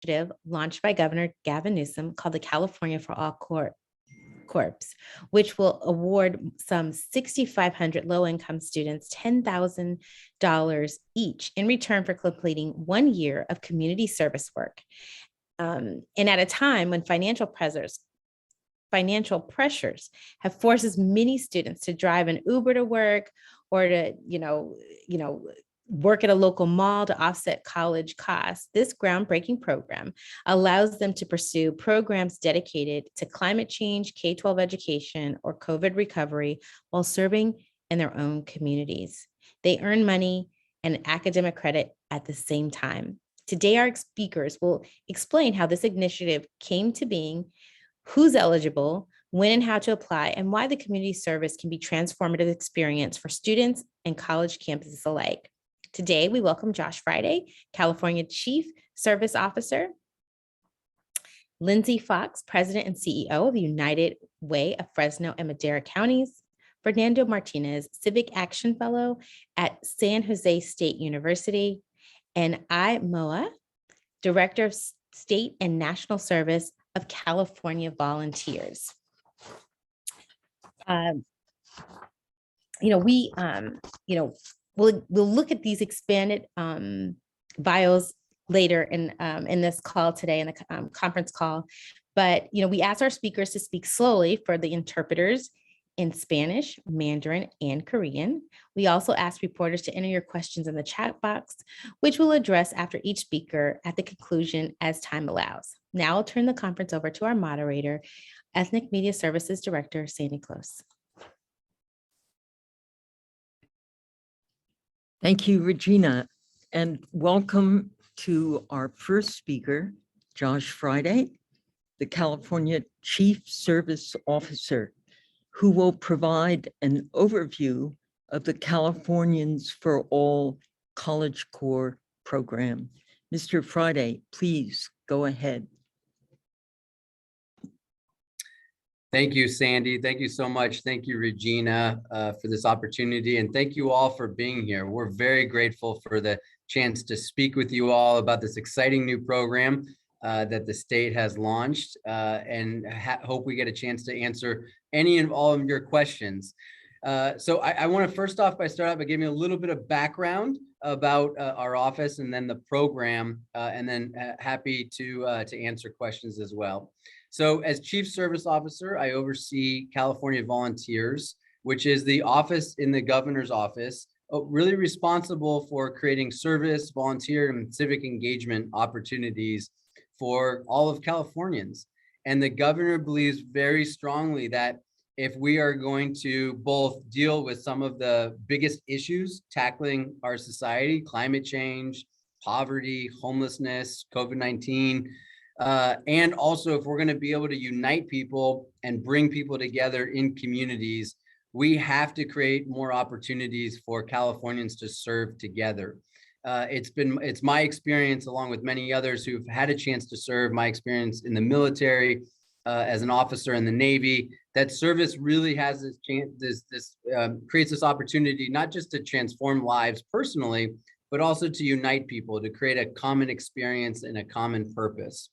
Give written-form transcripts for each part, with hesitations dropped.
initiative launched by Governor Gavin Newsom called the California for All Corps, which will award some 6,500 low-income students $10,000 each in return for completing 1 year of community service work. And at a time when financial pressures have forced many students to drive an Uber to work or to, work at a local mall to offset college costs, this groundbreaking program allows them to pursue programs dedicated to climate change, K-12 education, or COVID recovery while serving in their own communities. They earn money and academic credit at the same time. Today, our speakers will explain how this initiative came to being, who's eligible, when and how to apply, and why the community service can be a transformative experience for students and college campuses alike. Today, we welcome Josh Friday, California Chief Service Officer, Lindsay Fox, President and CEO of United Way of Fresno and Madera Counties, Fernando Martinez, Civic Action Fellow at San Jose State University, and I. Moa, Director of State and National Service of California Volunteers. We'll look at these expanded bios later in this call today, in the conference call. But we ask our speakers to speak slowly for the interpreters in Spanish, Mandarin, and Korean. We also ask reporters to enter your questions in the chat box, which we'll address after each speaker at the conclusion as time allows. Now I'll turn the conference over to our moderator, Ethnic Media Services Director, Sandy Close. Thank you, Regina, and welcome to our first speaker, Josh Friday, the California Chief Service Officer, who will provide an overview of the Californians for All College Corps program. Mr. Friday, please go ahead. Thank you, Sandy. Thank you so much. Thank you, Regina, for this opportunity. And thank you all for being here. We're very grateful for the chance to speak with you all about this exciting new program that the state has launched, and hope we get a chance to answer any and all of your questions. So I want to first off start out by giving a little bit of background about our office and then the program, and then happy to answer questions as well. So as Chief Service Officer, I oversee California Volunteers, which is the office in the governor's office, really responsible for creating service, volunteer, and civic engagement opportunities for all of Californians. And the governor believes very strongly that if we are going to both deal with some of the biggest issues tackling our society, climate change, poverty, homelessness, COVID-19, and also if we're going to be able to unite people and bring people together in communities, we have to create more opportunities for Californians to serve together. It's my experience, along with many others who've had a chance to serve, my experience in the military, as an officer in the Navy, that service really has this chance, creates this opportunity, not just to transform lives personally, but also to unite people, to create a common experience and a common purpose.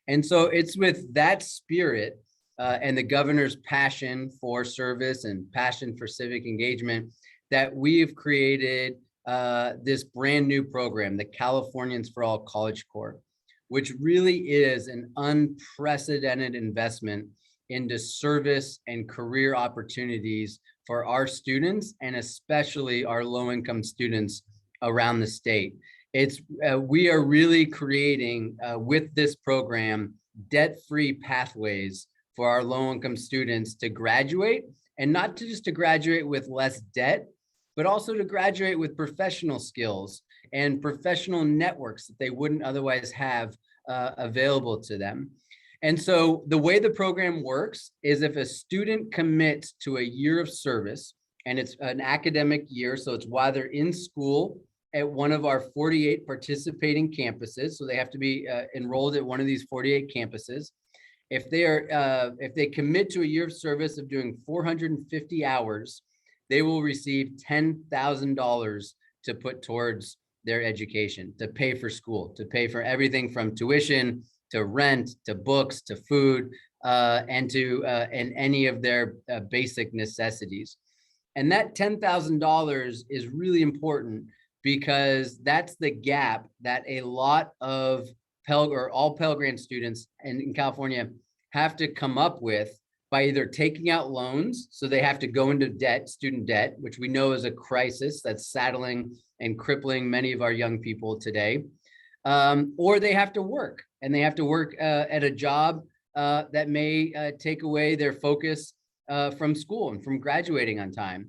And so it's with that spirit and the governor's passion for service and passion for civic engagement that we've created this brand new program, the Californians for All College Corps, which really is an unprecedented investment into service and career opportunities for our students, and especially our low-income students around the state. We are really creating with this program debt-free pathways for our low-income students to graduate, and not just to graduate with less debt, but also to graduate with professional skills and professional networks that they wouldn't otherwise have available to them. And so the way the program works is if a student commits to a year of service, and it's an academic year, so it's while they're in school at one of our 48 participating campuses, so they have to be enrolled at one of these 48 campuses. If they commit to a year of service of doing 450 hours, they will receive $10,000 to put towards their education, to pay for school, to pay for everything from tuition to rent, to books, to food, and any of their basic necessities. And that $10,000 is really important because that's the gap that a lot of all Pell Grant students in California have to come up with by either taking out loans, so they have to go into debt, student debt, which we know is a crisis that's saddling and crippling many of our young people today, or they have to work, and they have to work at a job that may take away their focus from school and from graduating on time.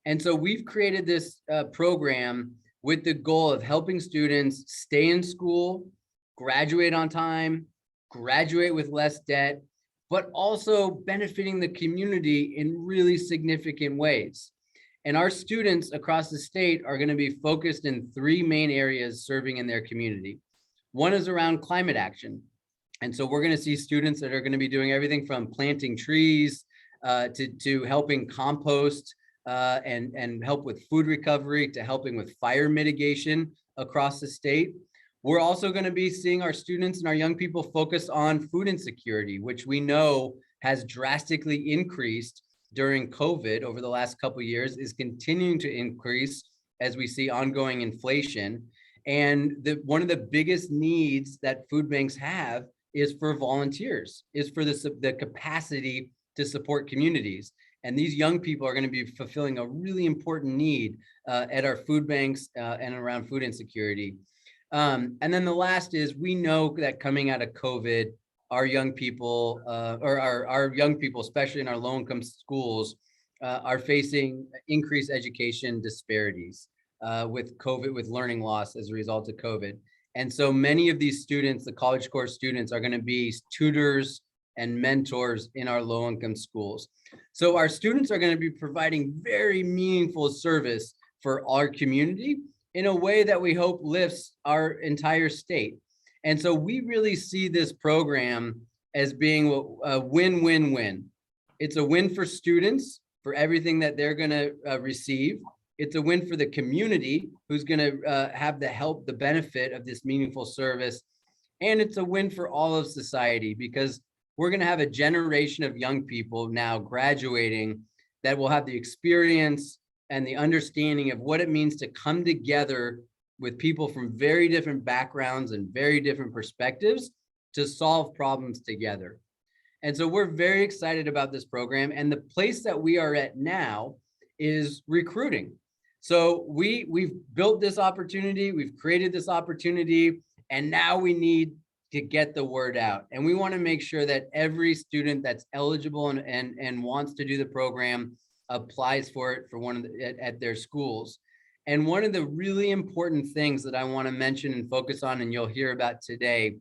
And so we've created this program with the goal of helping students stay in school, graduate on time, graduate with less debt, but also benefiting the community in really significant ways. And our students across the state are going to be focused in 3 main areas serving in their community. One is around climate action. And so we're going to see students that are going to be doing everything from planting trees to helping compost and help with food recovery, to helping with fire mitigation across the state. We're also going to be seeing our students and our young people focus on food insecurity, which we know has drastically increased during COVID over the last couple of years, is continuing to increase as we see ongoing inflation. And one of the biggest needs that food banks have is for volunteers, is for the capacity to support communities. And these young people are going to be fulfilling a really important need at our food banks and around food insecurity. And then the last is, we know that coming out of COVID, our young people, our young people, especially in our low-income schools, are facing increased education disparities with COVID, with learning loss as a result of COVID. And so many of these students, the College Course students, are going to be tutors and mentors in our low-income schools. So our students are going to be providing very meaningful service for our community in a way that we hope lifts our entire state. And so we really see this program as being a win-win-win. It's a win for students for everything that they're going to receive. It's a win for the community who's going to have the benefit of this meaningful service. And it's a win for all of society, because we're going to have a generation of young people now graduating that will have the experience and the understanding of what it means to come together with people from very different backgrounds and very different perspectives to solve problems together. And so we're very excited about this program. And the place that we are at now is recruiting. So we've built this opportunity, we've created this opportunity, and now we need to get the word out. And we want to make sure that every student that's eligible and wants to do the program applies for it for at their schools. And one of the really important things that I want to mention and focus on, and you'll hear about today,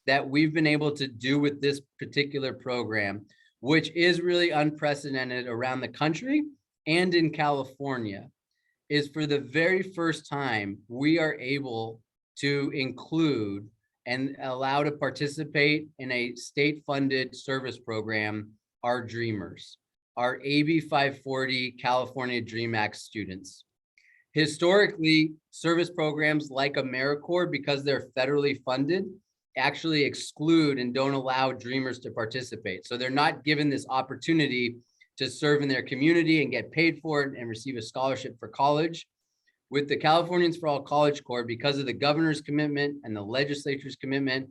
that we've been able to do with this particular program, which is really unprecedented around the country and in California, is for the very first time, we are able to include and allow to participate in a state-funded service program our dreamers, our AB 540 California Dream Act students. Historically, service programs like AmeriCorps, because they're federally funded, actually exclude and don't allow dreamers to participate. So they're not given this opportunity to serve in their community and get paid for it and receive a scholarship for college. With the Californians for All College Corps, because of the governor's commitment and the legislature's commitment,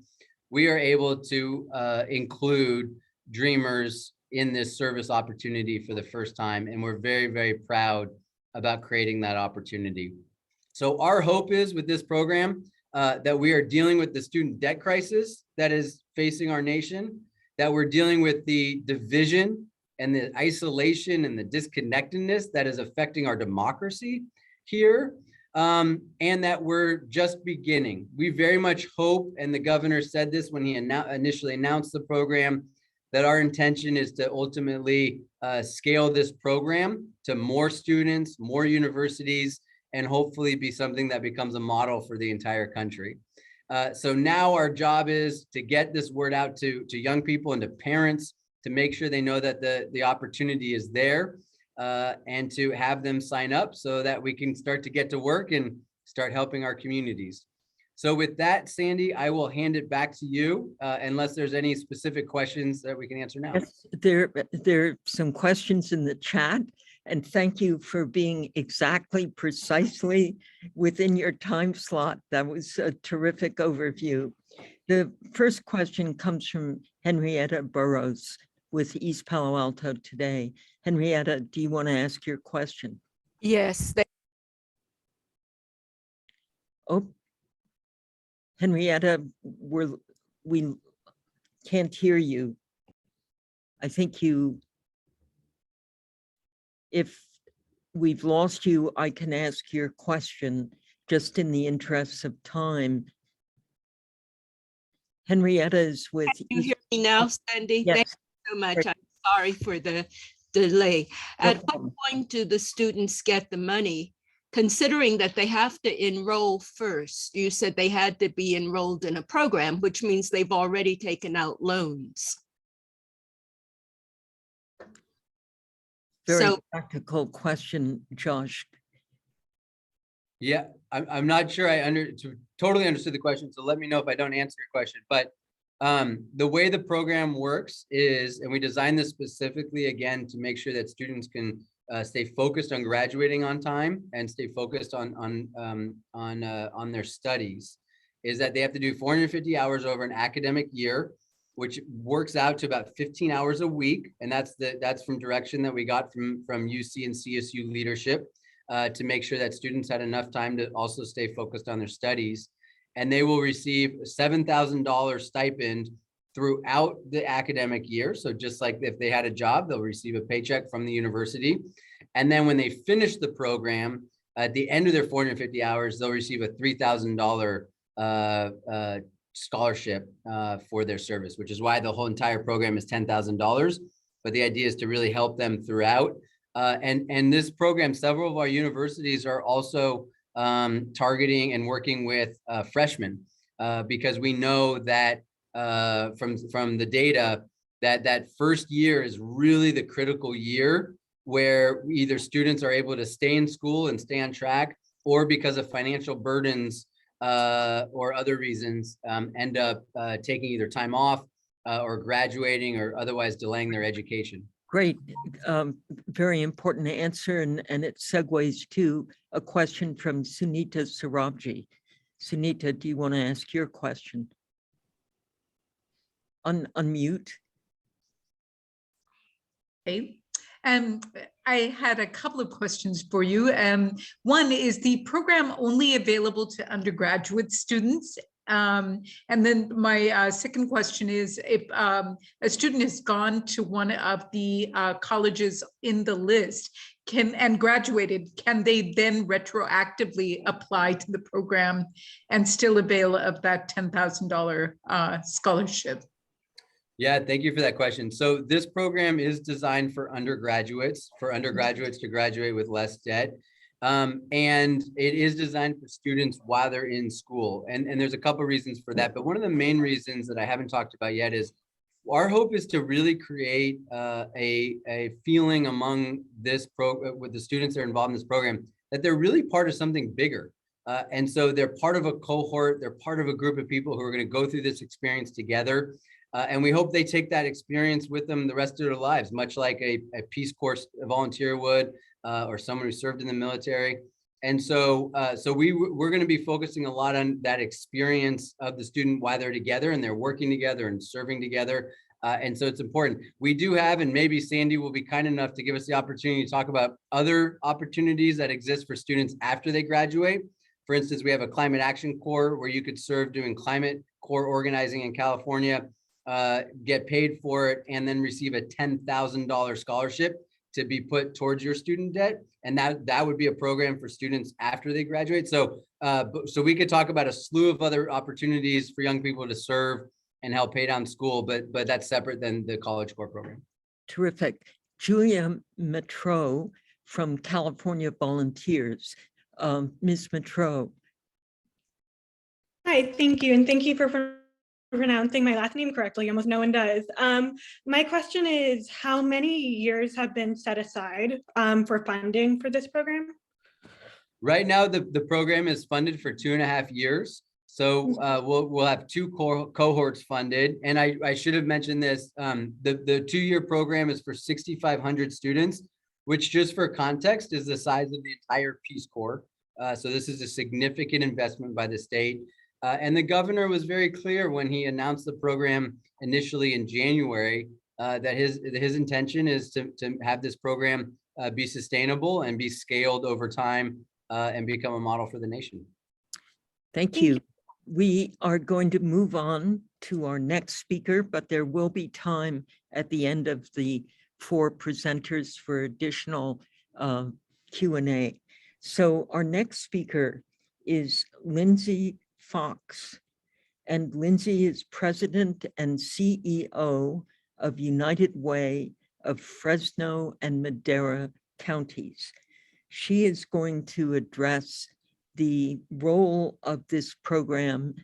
we are able to include dreamers in this service opportunity for the first time. And we're very, very proud about creating that opportunity. So our hope is with this program that we are dealing with the student debt crisis that is facing our nation, that we're dealing with the division and the isolation and the disconnectedness that is affecting our democracy here, and that we're just beginning. We very much hope, and the governor said this when he initially announced the program, that our intention is to ultimately scale this program to more students, more universities, and hopefully be something that becomes a model for the entire country. So now our job is to get this word out to young people and to parents, to make sure they know that the opportunity is there, and to have them sign up so that we can start to get to work and start helping our communities. So with that, Sandy, I will hand it back to you, unless there's any specific questions that we can answer now. Yes, there are some questions in the chat, and thank you for being exactly, precisely within your time slot. That was a terrific overview. The first question comes from Henrietta Burrows with East Palo Alto Today. Henrietta, do you want to ask your question? Yes. Oh, Henrietta, we can't hear you. I think if we've lost you, I can ask your question just in the interest of time. Henrietta is with. Can you hear me now, Sandy? Yes. Thank you so much. I'm sorry for the delay. No At what problem. point do the students get the money? Considering that they have to enroll first, you said they had to be enrolled in a program, which means they've already taken out loans. Very So practical question, Josh. Yeah, I'm not sure I totally understood the question, so let me know if I don't answer your question. But the way the program works is, and we designed this specifically again to make sure that students can stay focused on graduating on time and stay focused on their studies, is that they have to do 450 hours over an academic year, which works out to about 15 hours a week, and that's from direction that we got from UC and CSU leadership. To make sure that students had enough time to also stay focused on their studies. And they will receive a $7,000 stipend throughout the academic year. So just like if they had a job, they'll receive a paycheck from the university. And then when they finish the program, at the end of their 450 hours, they'll receive a $3,000 scholarship for their service, which is why the whole entire program is $10,000. But the idea is to really help them throughout. And this program, several of our universities are also targeting and working with freshmen because we know that from the data that first year is really the critical year where either students are able to stay in school and stay on track, or because of financial burdens or other reasons end up taking either time off or graduating or otherwise delaying their education. Great, very important answer, and it segues to a question from Sunita Sarabji. Sunita, do you want to ask your question? Unmute. Okay. I had a couple of questions for you. One, is the program only available to undergraduate students? And then my second question is, if a student has gone to one of the colleges in the list and graduated, can they then retroactively apply to the program and still avail of that $10,000 scholarship? Yeah, thank you for that question. So this program is designed for undergraduates to graduate with less debt. And it is designed for students while they're in school. And there's a couple of reasons for that. But one of the main reasons that I haven't talked about yet is our hope is to really create a feeling among this program with the students that are involved in this program that they're really part of something bigger. And so they're part of a cohort, they're part of a group of people who are going to go through this experience together. And we hope they take that experience with them the rest of their lives, much like a Peace Corps volunteer would, or someone who served in the military. And so we're going to be focusing a lot on that experience of the student while they're together and they're working together and serving together. And so it's important. We do have, and maybe Sandy will be kind enough to give us the opportunity to talk about other opportunities that exist for students after they graduate. For instance, we have a Climate Action Corps where you could serve doing climate corps organizing in California, get paid for it, and then receive a $10,000 scholarship to be put towards your student debt. And that would be a program for students after they graduate. So we could talk about a slew of other opportunities for young people to serve and help pay down school, but that's separate than the College Corps program. Terrific. Julia Metro from California Volunteers. Ms. Metro. Hi, thank you. And thank you for pronouncing my last name correctly. Almost no one does. My question is, how many years have been set aside for funding for this program? Right now, the program is funded for 2.5 years. So we'll have two cohorts funded. And I should have mentioned this. The 2-year program is for 6,500 students, which just for context is the size of the entire Peace Corps. So this is a significant investment by the state. And the governor was very clear when he announced the program initially in January that his intention is to have this program be sustainable and be scaled over time and become a model for the nation. Thank you. We are going to move on to our next speaker, but there will be time at the end of the 4 presenters for additional Q&A. So our next speaker is Lindsay Fox. And Lindsay is president and CEO of United Way of Fresno and Madera counties. She is going to address the role of this program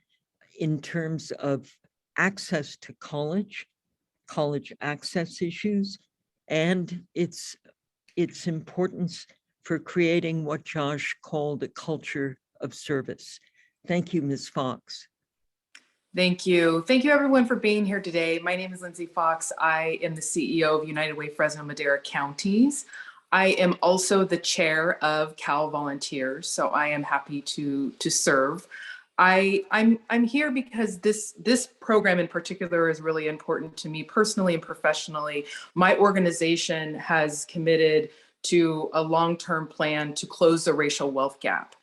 in terms of access to college access issues, and its importance for creating what Josh called a culture of service. Thank you, Ms. Fox. Thank you. Thank you everyone for being here today. My name is Lindsay Fox. I am the CEO of United Way Fresno Madera Counties. I am also the chair of Cal Volunteers, so I am happy to serve. I'm here because this program in particular is really important to me personally and professionally. My organization has committed to a long-term plan to close the racial wealth gap.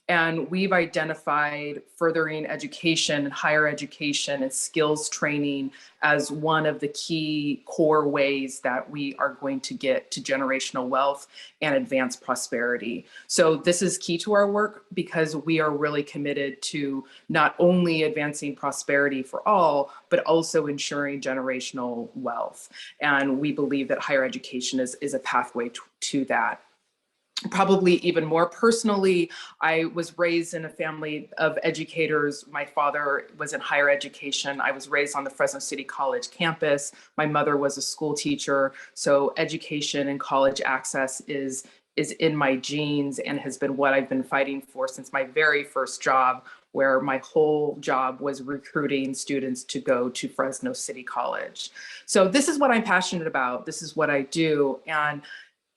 And we've identified furthering education, higher education, and skills training as one of the key core ways that we are going to get to generational wealth and advance prosperity. So this is key to our work because we are really committed to not only advancing prosperity for all, but also ensuring generational wealth. And we believe that higher education is a pathway to that. Probably even more personally, I was raised in a family of educators. My father was in higher education. I was raised on the Fresno City College campus. My mother was a school teacher. So education and college access is in my genes and has been what I've been fighting for since my very first job, where my whole job was recruiting students to go to Fresno City College. So this is what I'm passionate about. This is what I do. And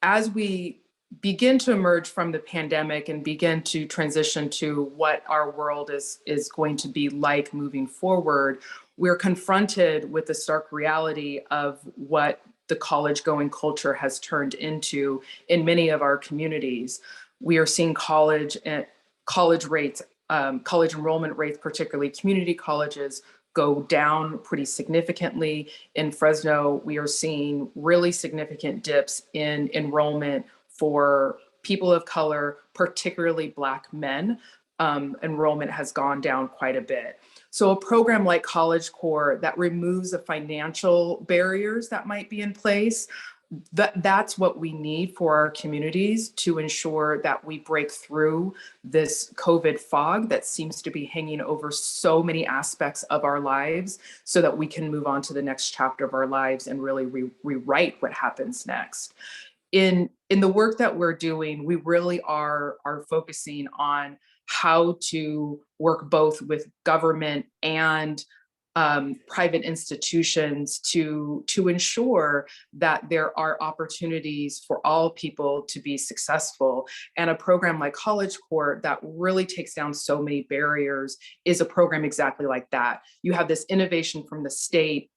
as we begin to emerge from the pandemic and begin to transition to what our world is going to be like moving forward, we're confronted with the stark reality of what the college-going culture has turned into in many of our communities. We are seeing college rates, college enrollment rates, particularly community colleges, go down pretty significantly. In Fresno, we are seeing really significant dips in enrollment for people of color, particularly Black men. Enrollment has gone down quite a bit. So a program like College Corps that removes the financial barriers that might be in place, that's what we need for our communities to ensure that we break through this COVID fog that seems to be hanging over so many aspects of our lives so that we can move on to the next chapter of our lives and really rewrite what happens next. In the work that we're doing, we really are focusing on how to work both with government and private institutions to ensure that there are opportunities for all people to be successful. And a program like College Corps that really takes down so many barriers is a program exactly like that. You have this innovation from the state,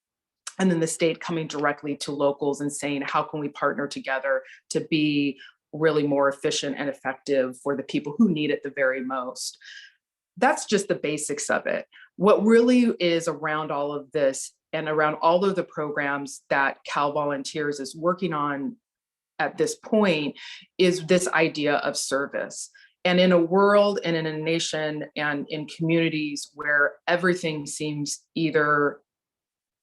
and then the state coming directly to locals and saying, how can we partner together to be really more efficient and effective for the people who need it the very most? That's just the basics of it. What really is around all of this and around all of the programs that Cal Volunteers is working on at this point is this idea of service. And in a world and in a nation and in communities where everything seems either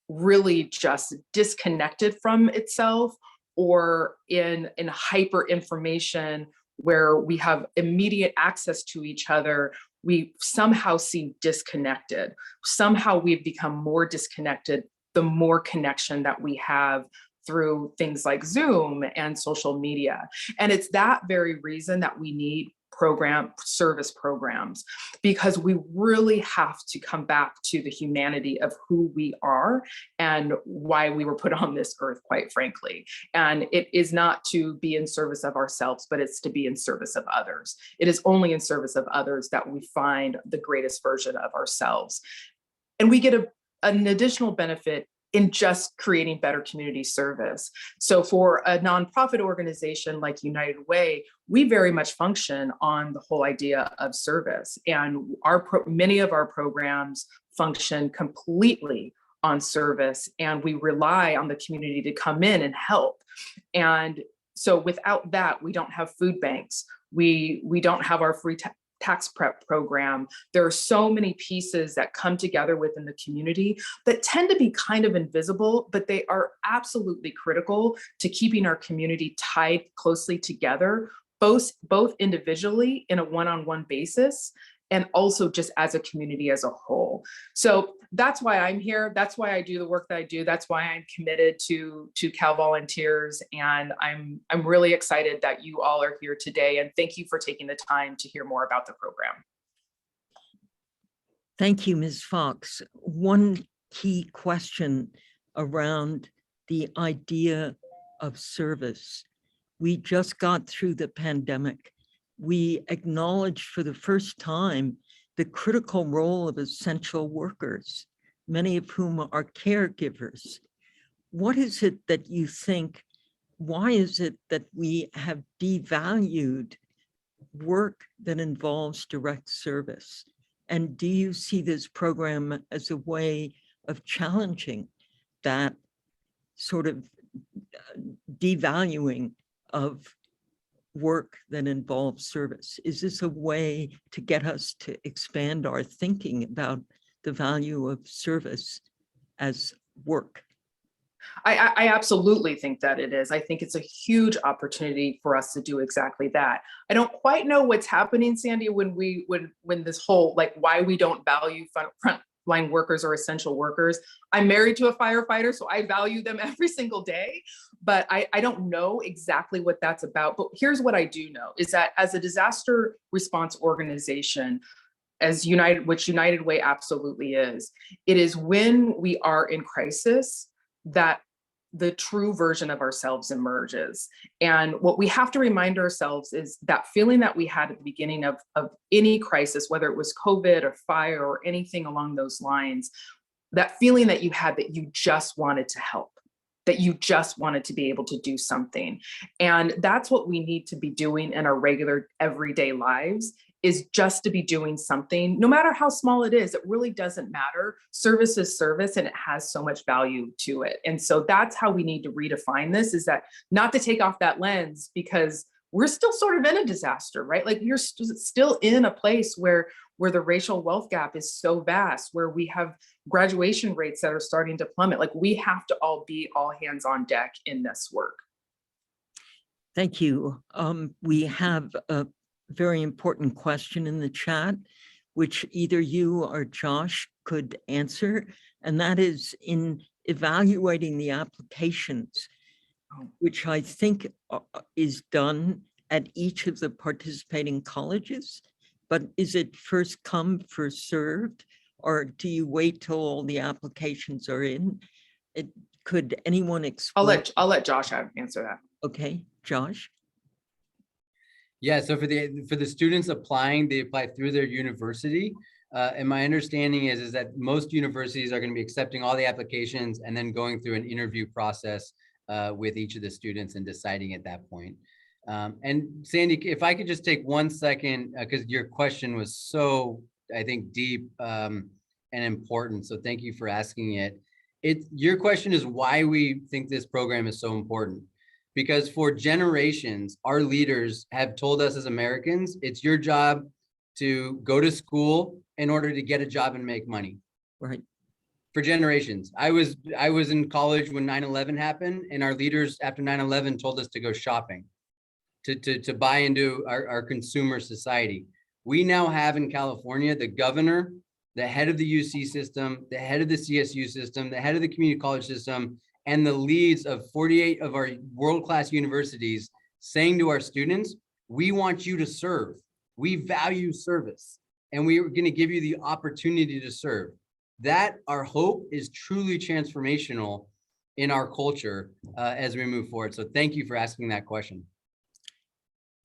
really just disconnected from itself or in hyper information where we have immediate access to each other, we somehow seem disconnected. Somehow we've become more disconnected the more connection that we have through things like Zoom and social media. And it's that very reason that we need service programs, because we really have to come back to the humanity of who we are and why we were put on this earth, quite frankly. And it is not to be in service of ourselves, but it's to be in service of others. It is only in service of others that we find the greatest version of ourselves. And we get an additional benefit in just creating better community service. So for a nonprofit organization like United Way, we very much function on the whole idea of service. And many of our programs function completely on service, and we rely on the community to come in and help. And so without that, we don't have food banks. We don't have our free tax prep program. There are so many pieces that come together within the community that tend to be kind of invisible, but they are absolutely critical to keeping our community tied closely together, both individually in a one-on-one basis, and also just as a community as a whole. So that's why I'm here. That's why I do the work that I do. That's why I'm committed to Cal Volunteers. And I'm really excited that you all are here today. And thank you for taking the time to hear more about the program. Thank you, Ms. Fox. One key question around the idea of service. We just got through the pandemic. We acknowledged for the first time the critical role of essential workers, many of whom are caregivers. What is it that you think, why is it that we have devalued work that involves direct service? And do you see this program as a way of challenging that sort of devaluing of work that involves service? Is this a way to get us to expand our thinking about the value of service as work? I absolutely think that it is. I think it's a huge opportunity for us to do exactly that. I don't quite know what's happening, Sandy, when this whole, like, why we don't value frontline workers or essential workers. I'm married to a firefighter, so I value them every single day, but I don't know exactly what that's about. But here's what I do know is that as a disaster response organization, which United Way absolutely is, it is when we are in crisis that the true version of ourselves emerges. And what we have to remind ourselves is that feeling that we had at the beginning of any crisis, whether it was COVID or fire or anything along those lines, that feeling that you had that you just wanted to help, that you just wanted to be able to do something. And that's what we need to be doing in our regular everyday lives, is just to be doing something, no matter how small it is. It really doesn't matter. Service is service, and it has so much value to it. And so that's how we need to redefine this, is that not to take off that lens, because we're still sort of in a disaster, right? Like, we're still in a place where the racial wealth gap is so vast, where we have graduation rates that are starting to plummet. Like, we have to all be all hands on deck in this work. Thank you. We have a very important question in the chat, which either you or Josh could answer, and that is, in evaluating the applications, which I think is done at each of the participating colleges, but is it first come, first served, or do you wait till all the applications are in? Could anyone explain? I'll let Josh answer that. Okay, Josh. Yeah, so for the students applying, they apply through their university. And my understanding is that most universities are going to be accepting all the applications and then going through an interview process with each of the students and deciding at that point. And Sandy, if I could just take 1 second, because your question was so, I think, deep and important. So thank you for asking it. Your question is why we think this program is so important. Because for generations, our leaders have told us as Americans, it's your job to go to school in order to get a job and make money. Right. For generations. I was in college when 9/11 happened, and our leaders after 9/11 told us to go shopping, to buy into our consumer society. We now have in California the governor, the head of the UC system, the head of the CSU system, the head of the community college system, and the leads of 48 of our world-class universities saying to our students, we want you to serve. We value service, and we are going to give you the opportunity to serve. That, our hope, is truly transformational in our culture as we move forward. So thank you for asking that question.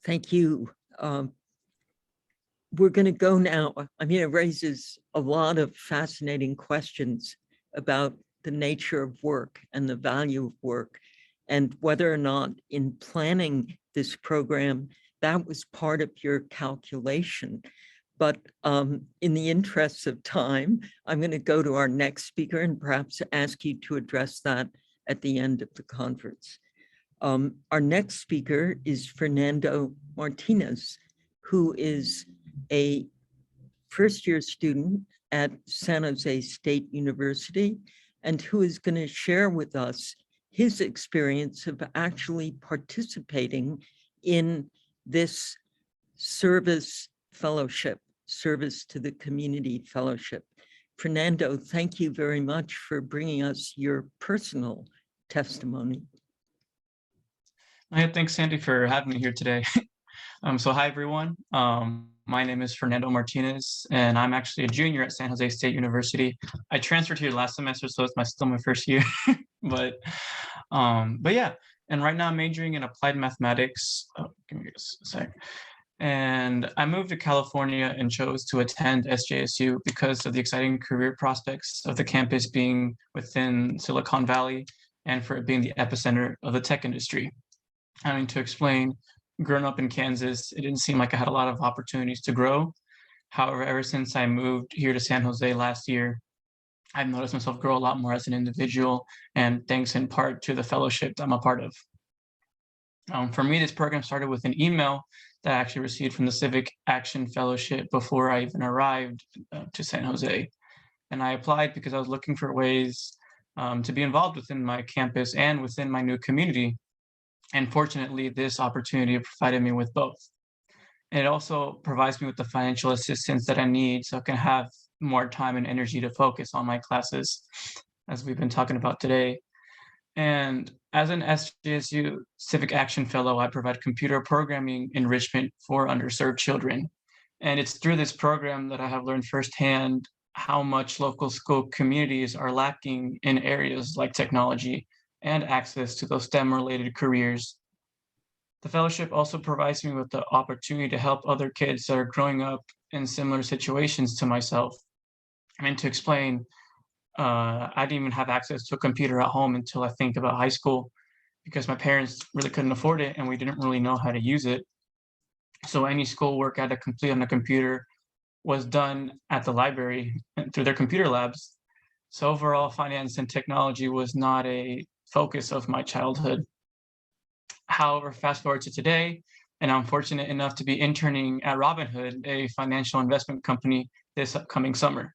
Thank you. We're going to go now. I mean, it raises a lot of fascinating questions about the nature of work and the value of work, and whether or not in planning this program, that was part of your calculation. But in the interests of time, I'm going to go to our next speaker and perhaps ask you to address that at the end of the conference. Our next speaker is Fernando Martinez, who is a first-year student at San Jose State University, and who is going to share with us his experience of actually participating in this service fellowship, service to the community fellowship. Fernando, thank you very much for bringing us your personal testimony. Thanks, Sandy, for having me here today. So hi, everyone. My name is Fernando Martinez, and I'm actually a junior at San Jose State University. I transferred here last semester, so it's still my first year. but yeah, and right now I'm majoring in applied mathematics. Oh, give me a sec. And I moved to California and chose to attend SJSU because of the exciting career prospects of the campus being within Silicon Valley and for it being the epicenter of the tech industry. I mean, to explain, growing up in Kansas, it didn't seem like I had a lot of opportunities to grow. However, ever since I moved here to San Jose last year, I've noticed myself grow a lot more as an individual, and thanks in part to the fellowship that I'm a part of. For me, this program started with an email that I actually received from the Civic Action Fellowship before I even arrived to San Jose. And I applied because I was looking for ways to be involved within my campus and within my new community. And fortunately, this opportunity provided me with both. And it also provides me with the financial assistance that I need so I can have more time and energy to focus on my classes, as we've been talking about today. And as an SJSU Civic Action Fellow, I provide computer programming enrichment for underserved children. And it's through this program that I have learned firsthand how much local school communities are lacking in areas like technology and access to those STEM-related careers. The fellowship also provides me with the opportunity to help other kids that are growing up in similar situations to myself. I mean, to explain, I didn't even have access to a computer at home until I think about high school, because my parents really couldn't afford it and we didn't really know how to use it. So any schoolwork I had to complete on a computer was done at the library and through their computer labs. So overall, finance and technology was not a focus of my childhood. However, fast forward to today, and I'm fortunate enough to be interning at Robinhood, a financial investment company, this upcoming summer.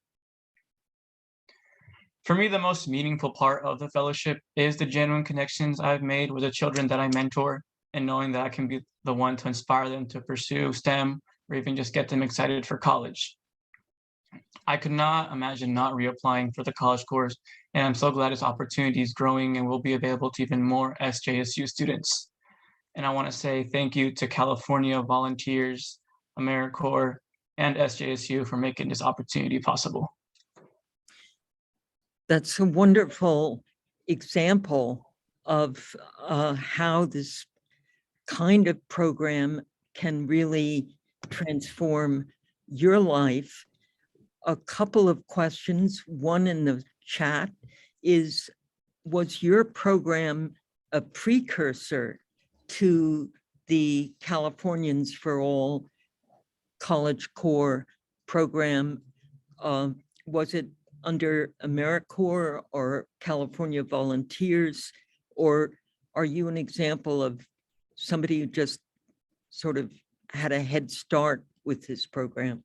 For me, the most meaningful part of the fellowship is the genuine connections I've made with the children that I mentor, and knowing that I can be the one to inspire them to pursue STEM or even just get them excited for college. I could not imagine not reapplying for the college course, and I'm so glad this opportunity is growing and will be available to even more SJSU students. And I want to say thank you to California volunteers, AmeriCorps, and SJSU for making this opportunity possible. That's a wonderful example of how this kind of program can really transform your life. A couple of questions. One in the chat is, was your program a precursor to the Californians for All College Corps program? Was it under AmeriCorps or California Volunteers, or are you an example of somebody who just sort of had a head start with this program?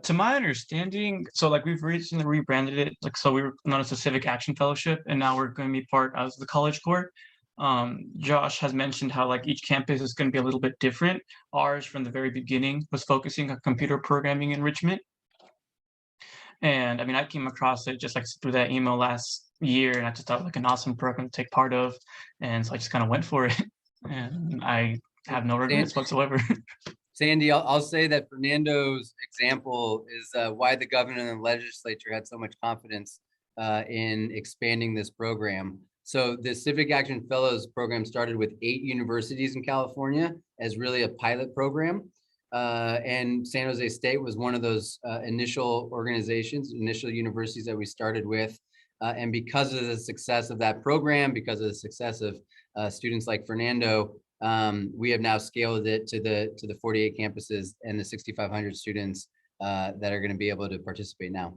To my understanding, so like we've recently rebranded it, like so we were known as the Civic Action Fellowship, and now we're going to be part of the College Corps. Josh has mentioned how like each campus is going to be a little bit different. Ours from the very beginning was focusing on computer programming enrichment. And I mean, I came across it just like through that email last year, and I just thought like an awesome program to take part of. And so I just kind of went for it, and I have no regrets whatsoever. Sandy, I'll say that Fernando's example is why the governor and the legislature had so much confidence in expanding this program. So the Civic Action Fellows program started with 8 universities in California as really a pilot program. And San Jose State was one of those initial organizations, initial universities that we started with. And because of the success of that program, because of the success of students like Fernando, we have now scaled it to the 48 campuses and the 6,500 students that are going to be able to participate now.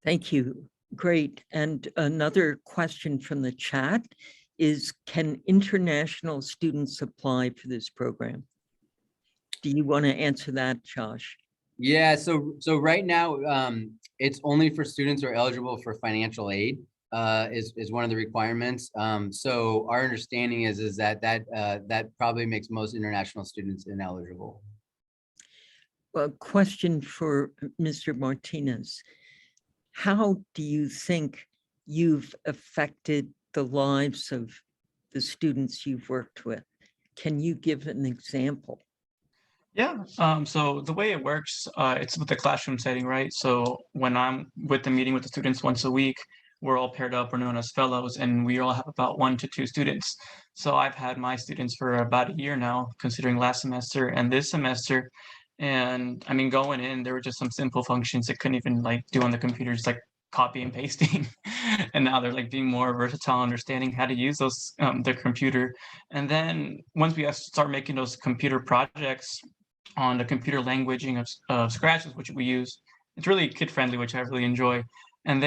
Thank you. Great. And another question from the chat is, can international students apply for this program? Do you want to answer that, Josh? Yeah, so right now, it's only for students who are eligible for financial aid. Is one of the requirements. So our understanding is that probably makes most international students ineligible. A question for Mr. Martinez. How do you think you've affected the lives of the students you've worked with? Can you give an example? Yeah, so the way it works, it's with the classroom setting, right? So when I'm with the meeting with the students once a week, we're all paired up, we're known as fellows, and we all have about 1 to 2 students. So I've had my students for about a year now, considering last semester and this semester. And I mean, going in, there were just some simple functions they couldn't even like do on the computers, like copy and pasting. And now they're like being more versatile, understanding how to use those their computer. And then once we start making those computer projects on the computer languaging of Scratch, which we use, it's really kid friendly, which I really enjoy. And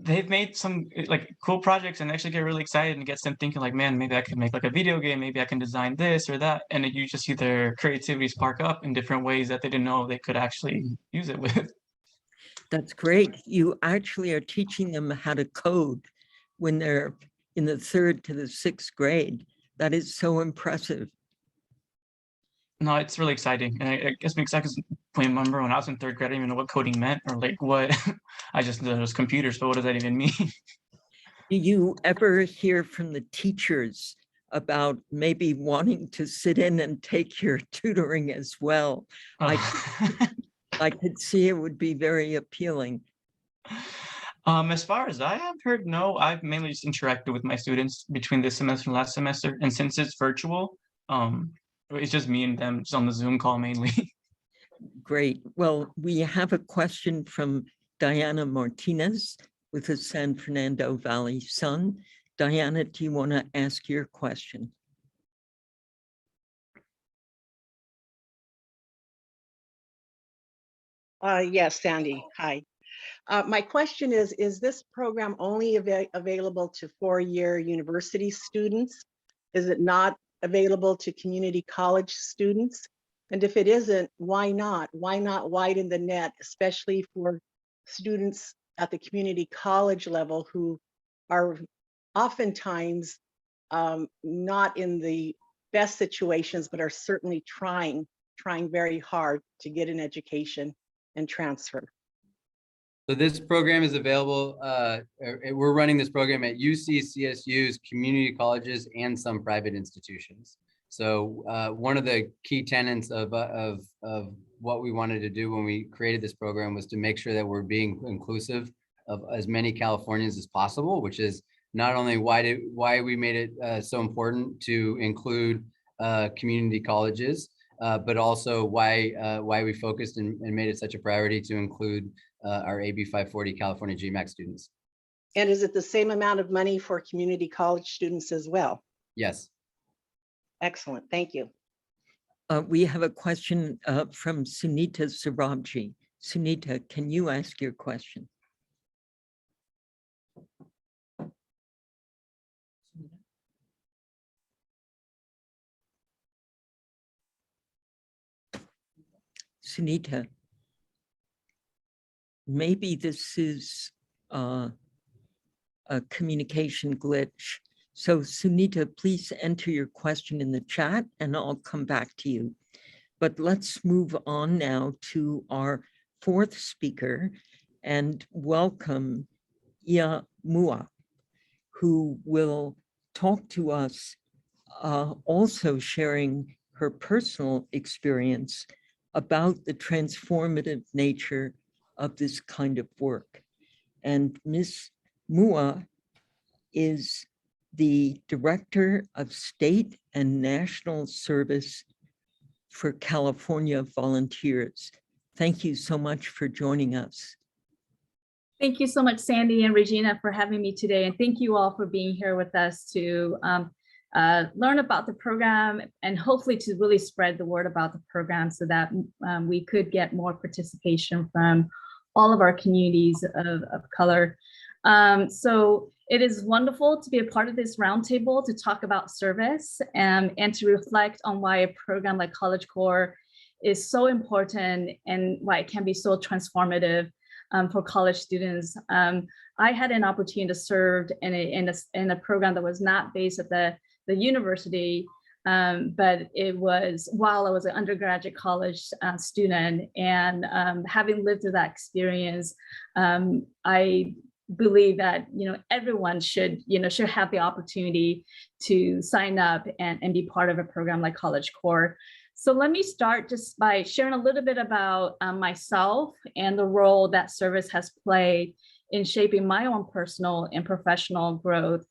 they've made some like cool projects and actually get really excited and gets them thinking like, man, maybe I could make like a video game, maybe I can design this or that. And you just see their creativity spark up in different ways that they didn't know they could actually use it with. That's great. You actually are teaching them how to code when they're in the 3rd to the 6th grade. That is so impressive. No, it's really exciting. And it gets me excited because I remember when I was in 3rd grade, I didn't even know what coding meant or like what. I just knew it was computers, but what does that even mean? Do you ever hear from the teachers about maybe wanting to sit in and take your tutoring as well? I could see it would be very appealing. As far as I have heard, no, I've mainly just interacted with my students between this semester and last semester. And since it's virtual, it's just me and them just on the Zoom call mainly. Great. Well, we have a question from Diana Martinez with the San Fernando Valley Sun. Diana, do you want to ask your question? Yes, Sandy. Hi. My question is this program only available to 4-year university students? Is it not available to community college students? And if it isn't, why not? Why not widen the net, especially for students at the community college level who are oftentimes not in the best situations, but are certainly trying very hard to get an education and transfer? So this program is available. We're running this program at UC, CSUs, community colleges, and some private institutions. So one of the key tenets of what we wanted to do when we created this program was to make sure that we're being inclusive of as many Californians as possible, which is not only why we made it so important to include community colleges, but also why we focused and made it such a priority to include our AB 540 California GMAC students. And is it the same amount of money for community college students as well? Yes. Excellent, thank you. We have a question from Sunita Sarabji. Sunita, can you ask your question? Sunita, maybe this is a communication glitch. So Sunita, please enter your question in the chat and I'll come back to you. But let's move on now to our 4th speaker and welcome Ia Mua, who will talk to us, also sharing her personal experience about the transformative nature of this kind of work. And Ms. Mua is the Director of State and National Service for California Volunteers. Thank you so much for joining us. Thank you so much, Sandy and Regina, for having me today. And thank you all for being here with us to learn about the program and hopefully to really spread the word about the program so that we could get more participation from all of our communities of color. So it is wonderful to be a part of this roundtable to talk about service and to reflect on why a program like College Corps is so important and why it can be so transformative for college students. I had an opportunity to serve in a program that was not based at the university, but it was while I was an undergraduate college student. And having lived through that experience, I believe that everyone should have the opportunity to sign up and be part of a program like College Corps. So let me start just by sharing a little bit about myself and the role that service has played in shaping my own personal and professional growth.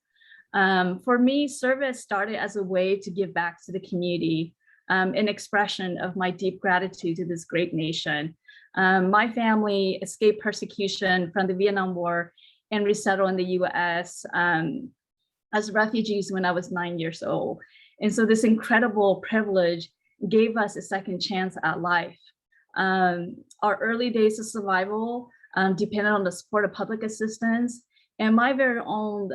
For me, service started as a way to give back to the community, an expression of my deep gratitude to this great nation. My family escaped persecution from the Vietnam War and resettled in the US as refugees when I was 9 years old. And so this incredible privilege gave us a second chance at life. Our early days of survival depended on the support of public assistance, and my very own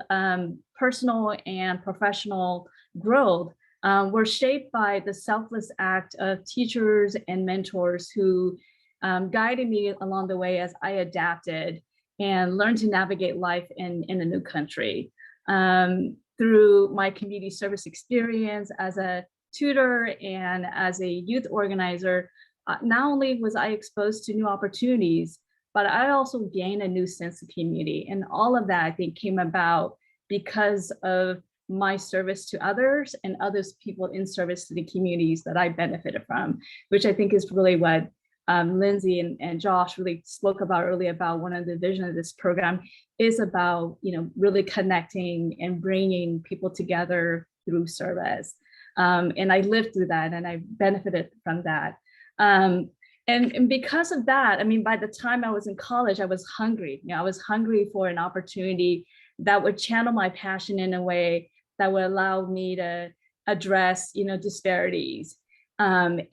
personal and professional growth were shaped by the selfless act of teachers and mentors who guided me along the way as I adapted and learned to navigate life in a new country. Through my community service experience as a tutor and as a youth organizer, not only was I exposed to new opportunities, but I also gained a new sense of community. And all of that, I think, came about because of my service to others and others people in service to the communities that I benefited from, which I think is really what Lindsay and Josh really spoke about earlier about one of the vision of this program is about, really connecting and bringing people together through service. And I lived through that and I benefited from that. And because of that, by the time I was in college, I was hungry. I was hungry for an opportunity that would channel my passion in a way that would allow me to address, disparities. And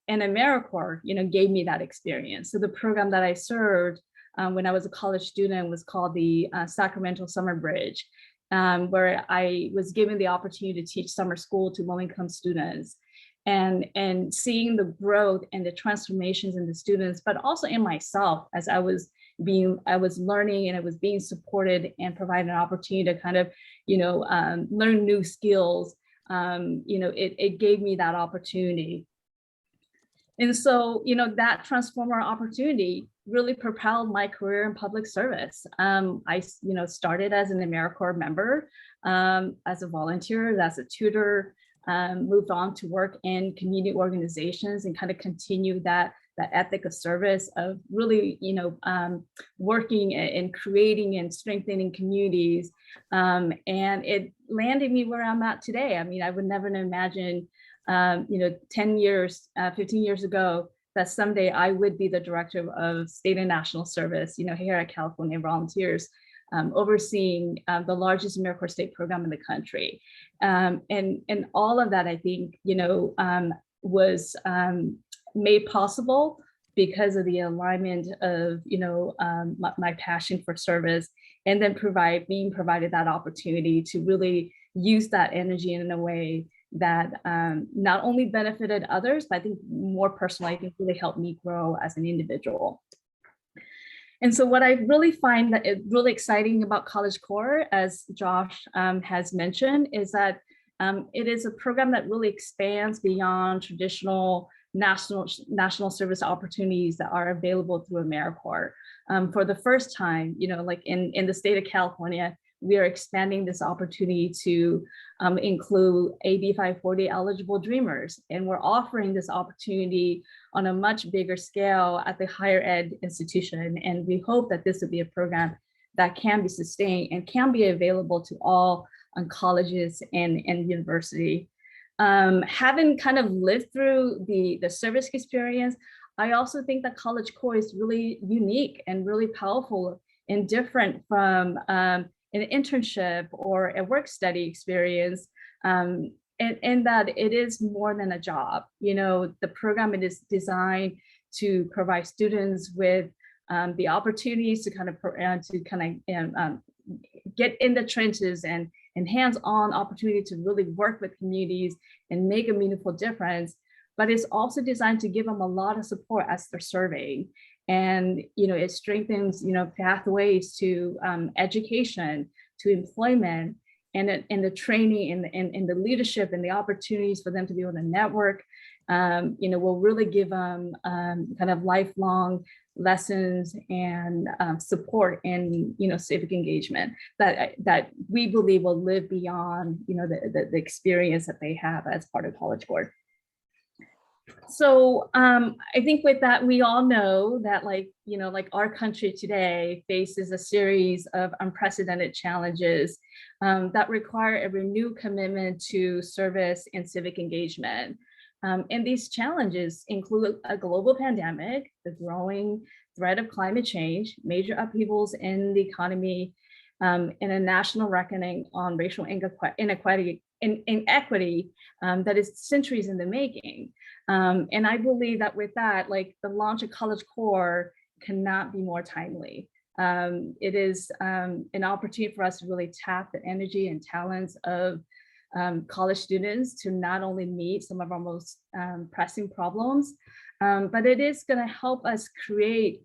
AmeriCorps, gave me that experience. So the program that I served when I was a college student was called the Sacramento Summer Bridge, where I was given the opportunity to teach summer school to low-income students. And seeing the growth and the transformations in the students, but also in myself as I was learning and I was being supported and provided an opportunity to kind of, learn new skills. It gave me that opportunity. And so, that transformer opportunity really propelled my career in public service. I, started as an AmeriCorps member, as a volunteer, as a tutor, moved on to work in community organizations and kind of continue that ethic of service of really, working and creating and strengthening communities. And it landed me where I'm at today. I would never imagine, 10 years, 15 years ago, that someday I would be the director of state and national service, here at California Volunteers, overseeing the largest AmeriCorps state program in the country. And all of that, I think, was made possible because of the alignment of, my passion for service, and then being provided that opportunity to really use that energy in a way that not only benefited others, but I think more personally, I think really helped me grow as an individual. And so what I really find that is really exciting about College Corps, as Josh has mentioned, is that it is a program that really expands beyond traditional national service opportunities that are available through AmeriCorps. For the first time, like in the state of California, we are expanding this opportunity to include AB 540 eligible dreamers. And we're offering this opportunity on a much bigger scale at the higher ed institution. And we hope that this will be a program that can be sustained and can be available to all colleges and university. Having kind of lived through the service experience, I also think that College Core is really unique and really powerful and different from an internship or a work study experience, and that it is more than a job. You know, the program is designed to provide students with the opportunities to kind of get in the trenches and hands-on opportunity to really work with communities and make a meaningful difference. But it's also designed to give them a lot of support as they're serving. And, you know, it strengthens, you know, pathways to education, to employment, and the training and the leadership and the opportunities for them to be able to network, you know, will really give them kind of lifelong lessons and support and, you know, civic engagement that we believe will live beyond, you know, the experience that they have as part of College Board. So I think with that, we all know that, like, you know, like our country today faces a series of unprecedented challenges that require a renewed commitment to service and civic engagement. And these challenges include a global pandemic, the growing threat of climate change, major upheavals in the economy, and a national reckoning on racial inequity that is centuries in the making. And I believe that with that, like, the launch of College Core cannot be more timely. It is an opportunity for us to really tap the energy and talents of college students to not only meet some of our most pressing problems, but it is going to help us create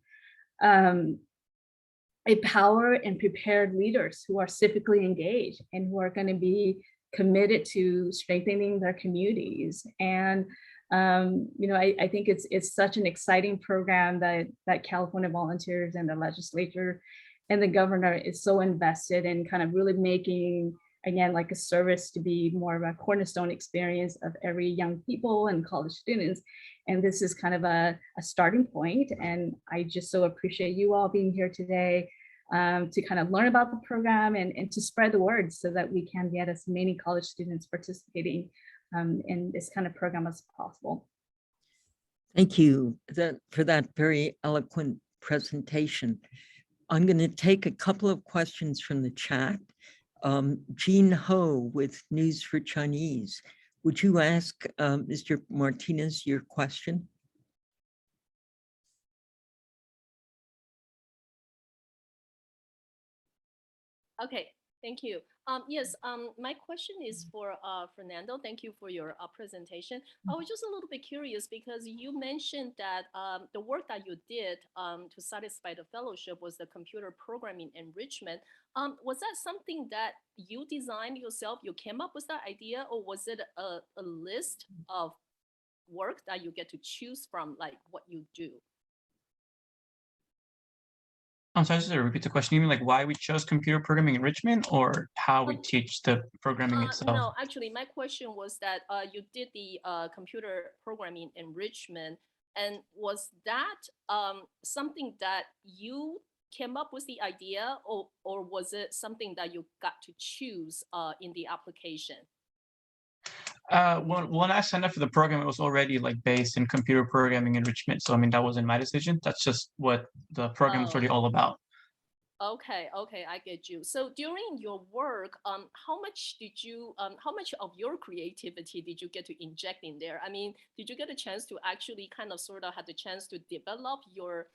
empower and prepared leaders who are civically engaged and who are going to be committed to strengthening their communities. And you know, I think it's such an exciting program that California Volunteers and the legislature and the governor is so invested in kind of really making, again, like a service to be more of a cornerstone experience of every young people and college students. And this is kind of a starting point. And I just so appreciate you all being here today to kind of learn about the program and to spread the word so that we can get as many college students participating in this kind of program as possible. Thank you for that very eloquent presentation. I'm going to take a couple of questions from the chat. Jean Ho with News for Chinese. Would you ask Mr. Martinez your question? Okay, thank you. Yes, my question is for Fernando. Thank you for your presentation. I was just a little bit curious because you mentioned that the work that you did to satisfy the fellowship was the computer programming enrichment. Was that something that you designed yourself? You came up with that idea, or was it a list of work that you get to choose from, like what you do? I'm sorry, just to repeat the question. You mean like why we chose computer programming enrichment, or how we teach the programming itself? No, actually, my question was that you did the computer programming enrichment, and was that something that you came up with the idea, or was it something that you got to choose in the application? When I signed up for the program, it was already like based in computer programming enrichment. So I mean, that wasn't my decision. That's just what the program was really all about. Okay, I get you. So during your work, how much of your creativity did you get to inject in there? I mean, did you get a chance to actually kind of sort of have the chance to develop your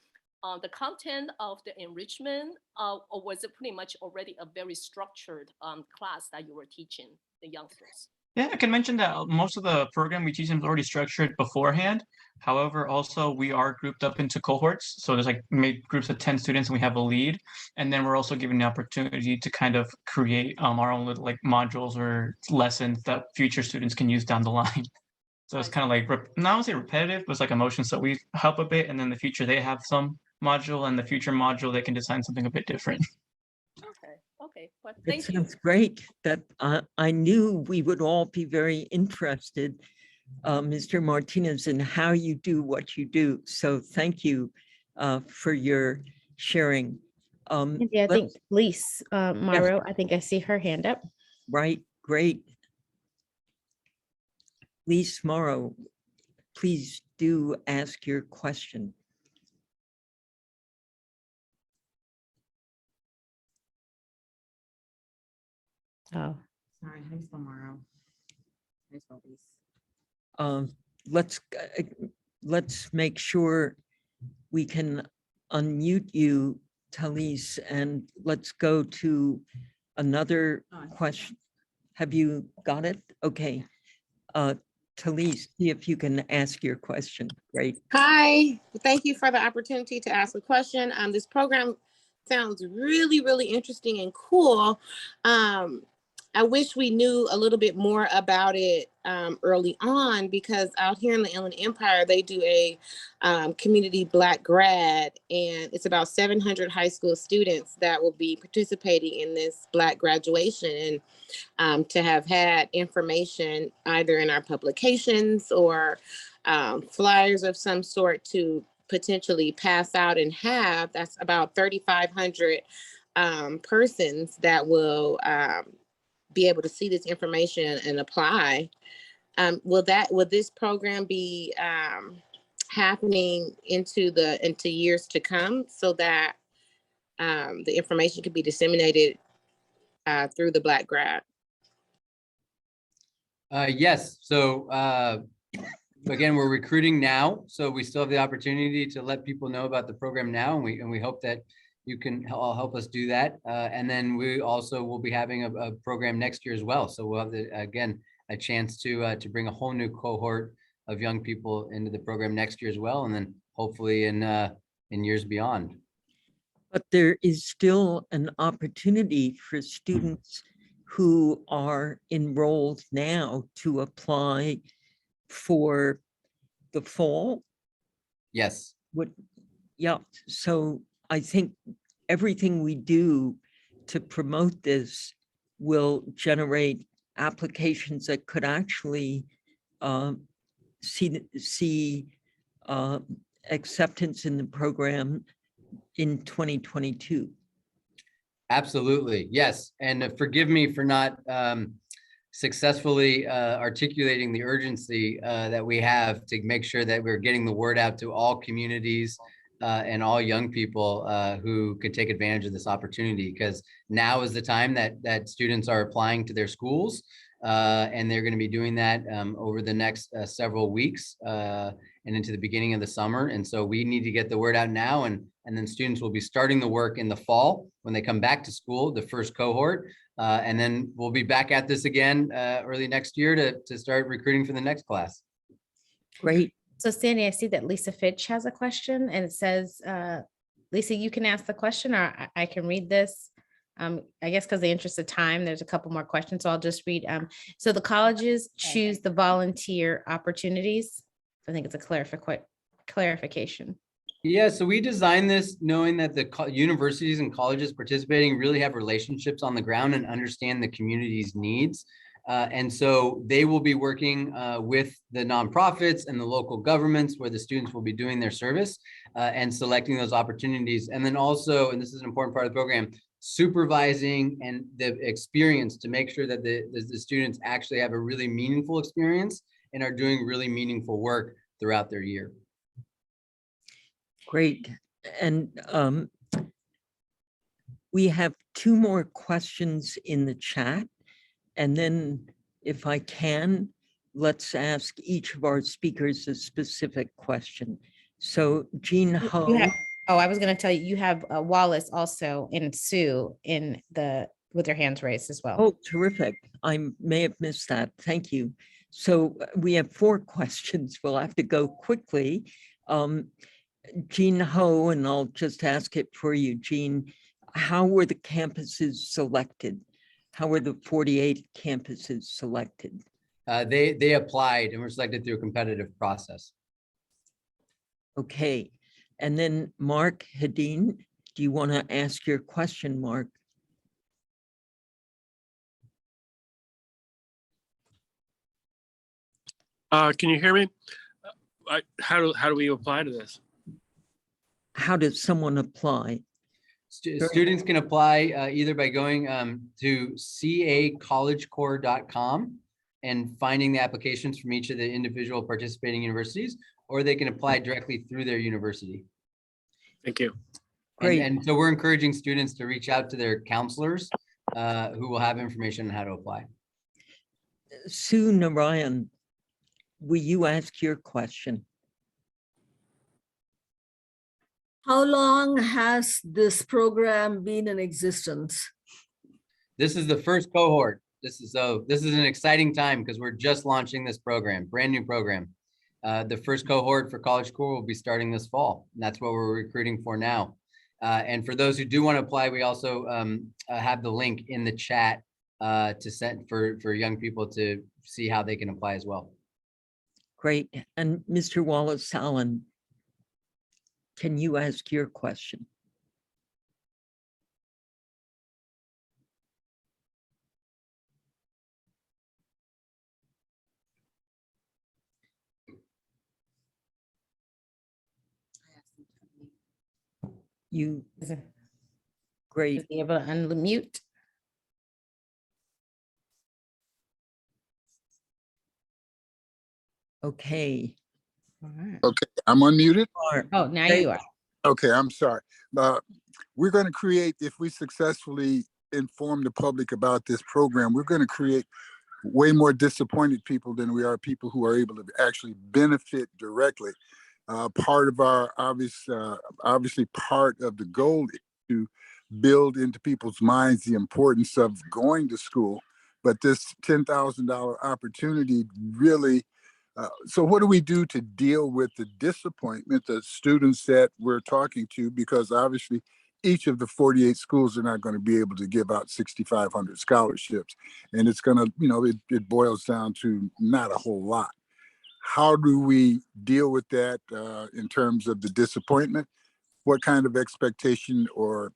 the content of the enrichment, or was it pretty much already a very structured class that you were teaching the youngsters? Yeah, I can mention that most of the program we teach them is already structured beforehand. However, also we are grouped up into cohorts. So there's like made groups of 10 students and we have a lead. And then we're also given the opportunity to kind of create our own little like modules or lessons that future students can use down the line. So it's kind of like, not only repetitive, but it's like emotion. So we help a bit, and then in the future they have some module, and the future module they can design something a bit different. Okay, well, It thank you. sounds great. That I knew we would all be very interested, Mr. Martinez, in how you do what you do. So thank you for your sharing. Yeah, I think let's- Lise Morrow, I think I see her hand up. Right, great. Lise Morrow, please do ask your question. Oh, Sorry, how do you spell Morrow? How do you spell Lise? Let's make sure we can unmute you, Talise, and let's go to another Oh, I see. question. Have you got it? Okay. Talise, see if you can ask your question. Great. Hi, thank you for the opportunity to ask a question. This program sounds really, really interesting and cool. I wish we knew a little bit more about it early on, because out here in the Inland Empire, they do a community Black grad, and it's about 700 high school students that will be participating in this Black graduation. And to have had information either in our publications or flyers of some sort to potentially pass out and have, that's about 3,500 persons that will be able to see this information and apply. Will this program be happening into years to come, so that the information could be disseminated through the Black grad? Yes. So again, we're recruiting now, so we still have the opportunity to let people know about the program now, and we hope that you can all help us do that. And then we also will be having a program next year as well. So we'll have again a chance to bring a whole new cohort of young people into the program next year as well, and then hopefully in years beyond. But there is still an opportunity for students who are enrolled now to apply for the fall. Yes. Yeah, so I think everything we do to promote this will generate applications that could actually see acceptance in the program in 2022. Absolutely, yes. And forgive me for not successfully articulating the urgency that we have to make sure that we're getting the word out to all communities and all young people who could take advantage of this opportunity, because now is the time that students are applying to their schools, and they're going to be doing that over the next several weeks and into the beginning of the summer. And so we need to get the word out now, and then students will be starting the work in the fall when they come back to school, the first cohort. And then we'll be back at this again early next year to start recruiting for the next class. Great. so Sandy, I see that Lisa Fitch has a question, and it says, Lisa, you can ask the question, or I can read this. I guess because the interest of time, there's a couple more questions, so I'll just read. So the colleges choose the volunteer opportunities. I think it's a clarification. Yeah, so we designed this knowing that the universities and colleges participating really have relationships on the ground and understand the community's needs. And so they will be working with the nonprofits and the local governments where the students will be doing their service and selecting those opportunities. And then also, and this is an important part of the program, supervising and the experience to make sure that the students actually have a really meaningful experience and are doing really meaningful work throughout their year. Great. And we have two more questions in the chat. And then if I can, let's ask each of our speakers a specific question. So Jean Ho. I was going to tell you, you have Wallace also and Sue with their hands raised as well. Oh, terrific. I may have missed that. Thank you. So we have 4 questions. We'll have to go quickly. Jean Ho, and I'll just ask it for you, Jean. How were the campuses selected? How were the 48 campuses selected? They applied and were selected through a competitive process. Okay. And then Mark Hedin, do you want to ask your question, Mark? Can you hear me? How do we apply to this? How does someone apply? Students can apply either by going to cacollegecorps.com and finding the applications from each of the individual participating universities, or they can apply directly through their university. Thank you. Great. And so we're encouraging students to reach out to their counselors who will have information on how to apply. Sue Narayan, will you ask your question? How long has this program been in existence? This is the first cohort. This is an exciting time because we're just launching this program, brand new program. The first cohort for College Corps will be starting this fall. And that's what we're recruiting for now. And for those who do want to apply, we also have the link in the chat to send for young people to see how they can apply as well. Great. And Mr. Wallace Allen, can you ask your question? You, great. Be able to unmute. Okay. All right. Okay, I'm unmuted. Oh, now you are. Okay, I'm sorry. We're going to create, if we successfully inform the public about this program, we're going to create way more disappointed people than we are people who are able to actually benefit directly. Part of our obviously part of the goal is to build into people's minds the importance of going to school, but this $10,000 opportunity really. So what do we do to deal with the disappointment that students that we're talking to, because obviously each of the 48 schools are not going to be able to give out 6,500 scholarships, and it's going to, it boils down to not a whole lot. How do we deal with that in terms of the disappointment? What kind of expectation or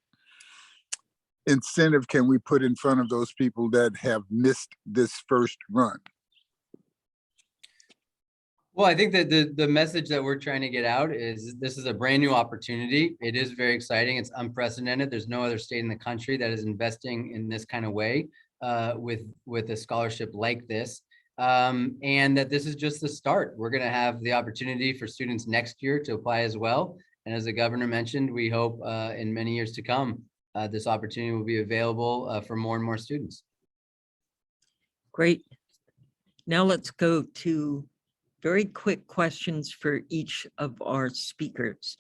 incentive can we put in front of those people that have missed this first run? Well, I think that the message that we're trying to get out is this is a brand new opportunity. It is very exciting. It's unprecedented. There's no other state in the country that is investing in this kind of way with a scholarship like this. And that this is just the start. We're going to have the opportunity for students next year to apply as well. And as the governor mentioned, we hope in many years to come, this opportunity will be available for more and more students. Great. Now let's go to very quick questions for each of our speakers.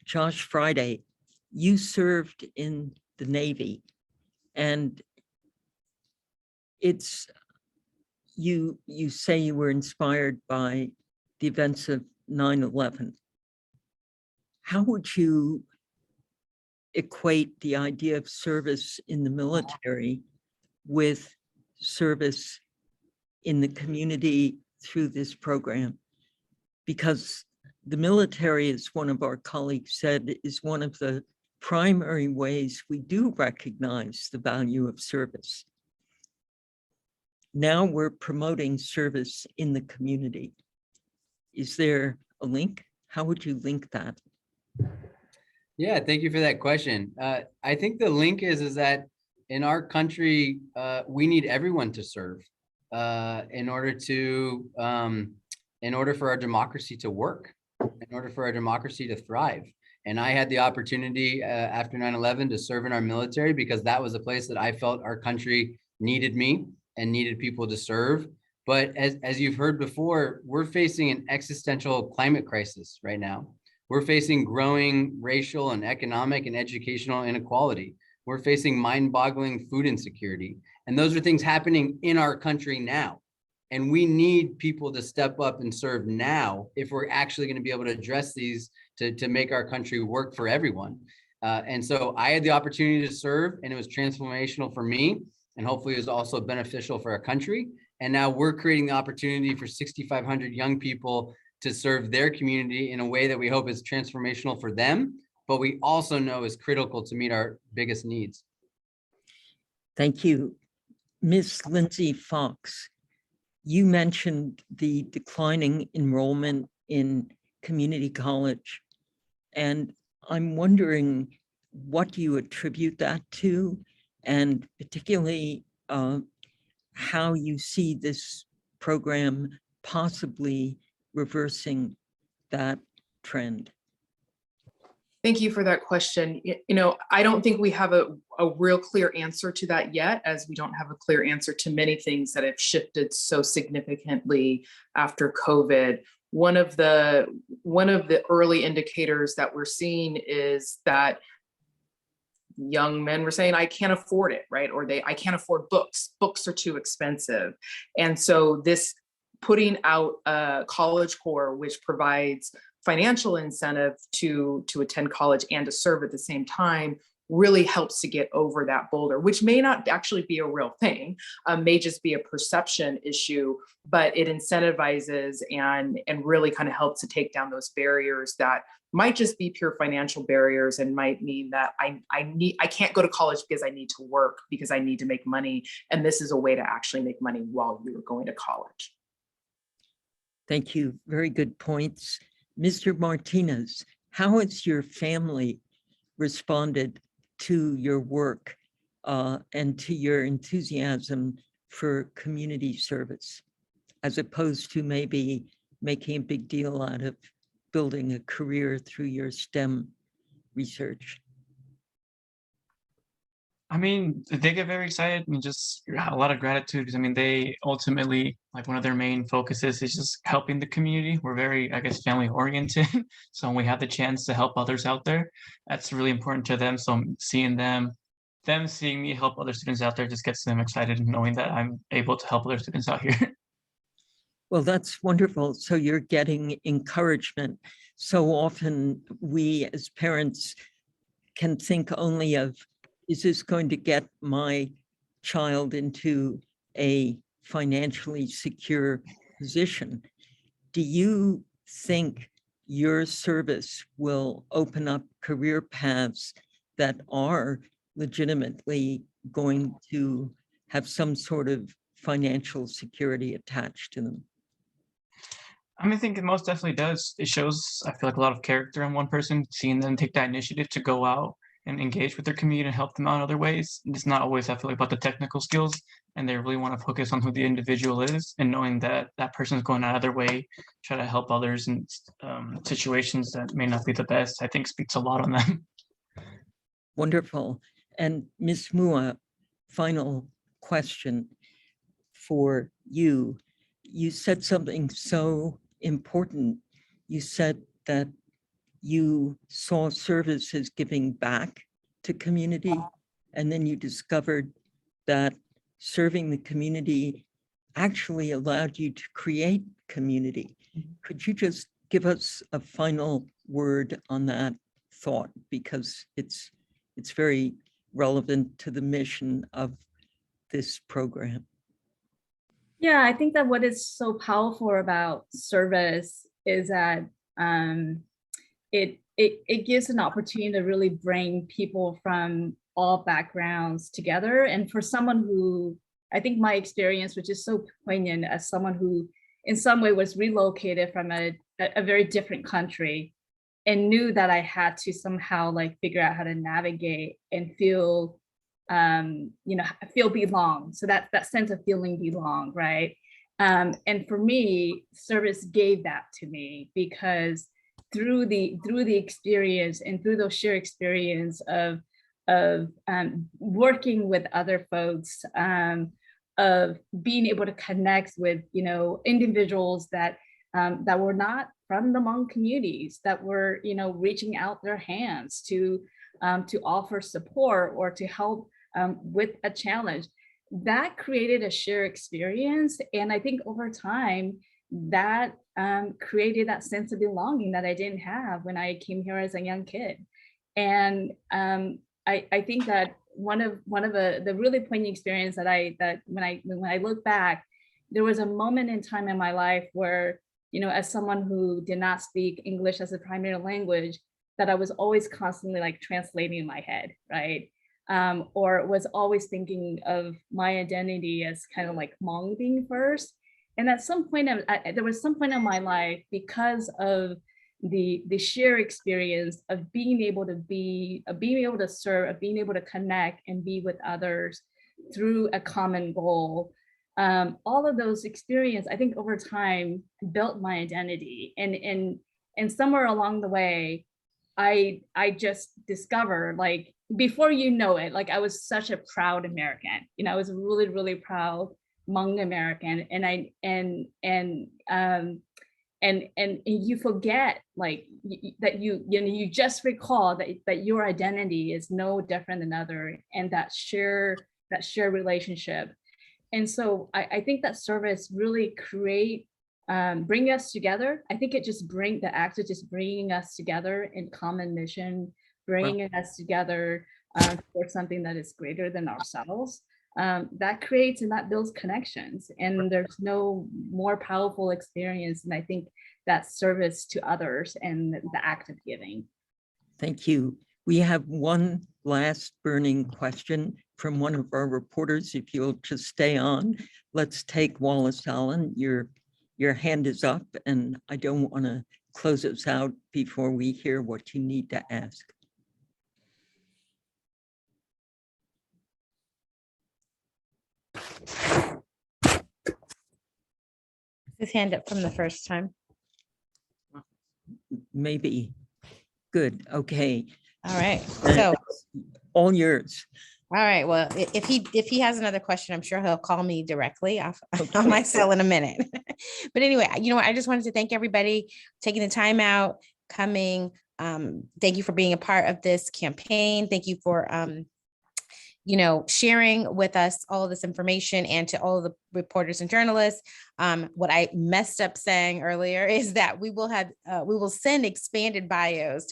Josh Friday, you served in the Navy, and you say you were inspired by the events of 9/11. How would you equate the idea of service in the military with service in the community through this program? Because the military, as one of our colleagues said, is one of the primary ways we do recognize the value of service. Now we're promoting service in the community. Is there a link? How would you link that? Yeah, thank you for that question. I think the link is that in our country, we need everyone to serve in order for our democracy to work, in order for our democracy to thrive. And I had the opportunity after 9/11 to serve in our military because that was a place that I felt our country needed me and needed people to serve. But as you've heard before, we're facing an existential climate crisis right now. We're facing growing racial and economic and educational inequality. We're facing mind-boggling food insecurity. And those are things happening in our country now. And we need people to step up and serve now if we're actually going to be able to address these to make our country work for everyone. And so I had the opportunity to serve, and it was transformational for me, and hopefully it was also beneficial for our country. And now we're creating the opportunity for 6,500 young people to serve their community in a way that we hope is transformational for them, but we also know is critical to meet our biggest needs. Thank you. Miss Lindsay Fox, you mentioned the declining enrollment in community college. And I'm wondering what you attribute that to, and particularly how you see this program possibly reversing that trend. Thank you for that question. I don't think we have a real clear answer to that yet, as we don't have a clear answer to many things that have shifted so significantly after COVID. One of the early indicators that we're seeing is that young men were saying, I can't afford it, right? Or I can't afford books. Books are too expensive. And so this putting out a college core, which provides financial incentive to attend college and to serve at the same time, really helps to get over that boulder, which may not actually be a real thing, may just be a perception issue, but it incentivizes and really kind of helps to take down those barriers that might just be pure financial barriers and might mean that I can't go to college because I need to work, because I need to make money. And this is a way to actually make money while you're going to college. Thank you. Very good points. Mr. Martinez, how has your family responded to your work and to your enthusiasm for community service, as opposed to maybe making a big deal out of building a career through your STEM research? I mean, they get very excited and just a lot of gratitude, because I mean, they ultimately, like, one of their main focuses is just helping the community. We're very, I guess, family oriented. So when we have the chance to help others out there, that's really important to them. So seeing them seeing me help other students out there just gets them excited, knowing that I'm able to help other students out here. Well, that's wonderful. So you're getting encouragement. So often we as parents can think only of, is this going to get my child into a financially secure position? Do you think your service will open up career paths that are legitimately going to have some sort of financial security attached to them? I mean, I think it most definitely does. It shows, I feel like, a lot of character in one person, seeing them take that initiative to go out and engage with their community and help them out in other ways. It's not always, I feel like, about the technical skills, and they really want to focus on who the individual is, and knowing that that person is going out of their way, try to help others in situations that may not be the best, I think speaks a lot on them. Wonderful. And Ms. Mua, final question for you. You said something so important. You said that you saw service as giving back to community, and then you discovered that serving the community actually allowed you to create community. Could you just give us a final word on that thought, because it's very relevant to the mission of this program? Yeah, I think that what is so powerful about service is that it gives an opportunity to really bring people from all backgrounds together. And for someone who, I think my experience, which is so poignant, as someone who in some way was relocated from a very different country and knew that I had to somehow like figure out how to navigate and feel feel belong. So that sense of feeling belong, right? And for me, service gave that to me, because through the experience and through those shared experience of working with other folks, of being able to connect with individuals that were not from the Hmong communities, that were reaching out their hands to offer support or to help with a challenge, that created a shared experience. And I think over time that created that sense of belonging that I didn't have when I came here as a young kid. And I think that one of the really poignant experience that when I look back, there was a moment in time in my life where, as someone who did not speak English as a primary language, that I was always constantly like translating in my head, right? Or was always thinking of my identity as kind of like Hmong being first. And at some point, there was some point in my life, because of the sheer experience of being able to serve, of being able to connect and be with others through a common goal. All of those experience, I think over time built my identity, and somewhere along the way, I just discovered, like, before you know it, like, I was such a proud American. You know, I was really, really proud Hmong American, and you forget, like, that you just recall that your identity is no different than other, and that share relationship. And so I think that service really bring us together. I think the act of just bringing us together in common mission, bringing us together for something that is greater than ourselves. That creates and that builds connections, and there's no more powerful experience. And I think that service to others and the act of giving. Thank you. We have one last burning question from one of our reporters. If you'll just stay on, let's take Wallace Allen. Your hand is up, and I don't want to close us out before we hear what you need to ask. His hand up from the first time. Maybe. Good. Okay. All right. So all yours. All right. Well, if he has another question, I'm sure he'll call me directly off on my cell in a minute. But anyway, you know what? I just wanted to thank everybody taking the time out, coming. Thank you for being a part of this campaign. Thank you for sharing with us all of this information, and to all of the reporters and journalists. What I messed up saying earlier is that we will send expanded bios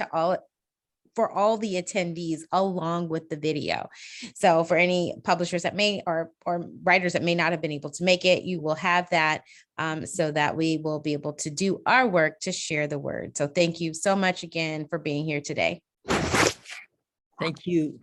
for all the attendees along with the video. So for any publishers that may or writers that may not have been able to make it, you will have that so that we will be able to do our work to share the word. So thank you so much again for being here today. Thank you.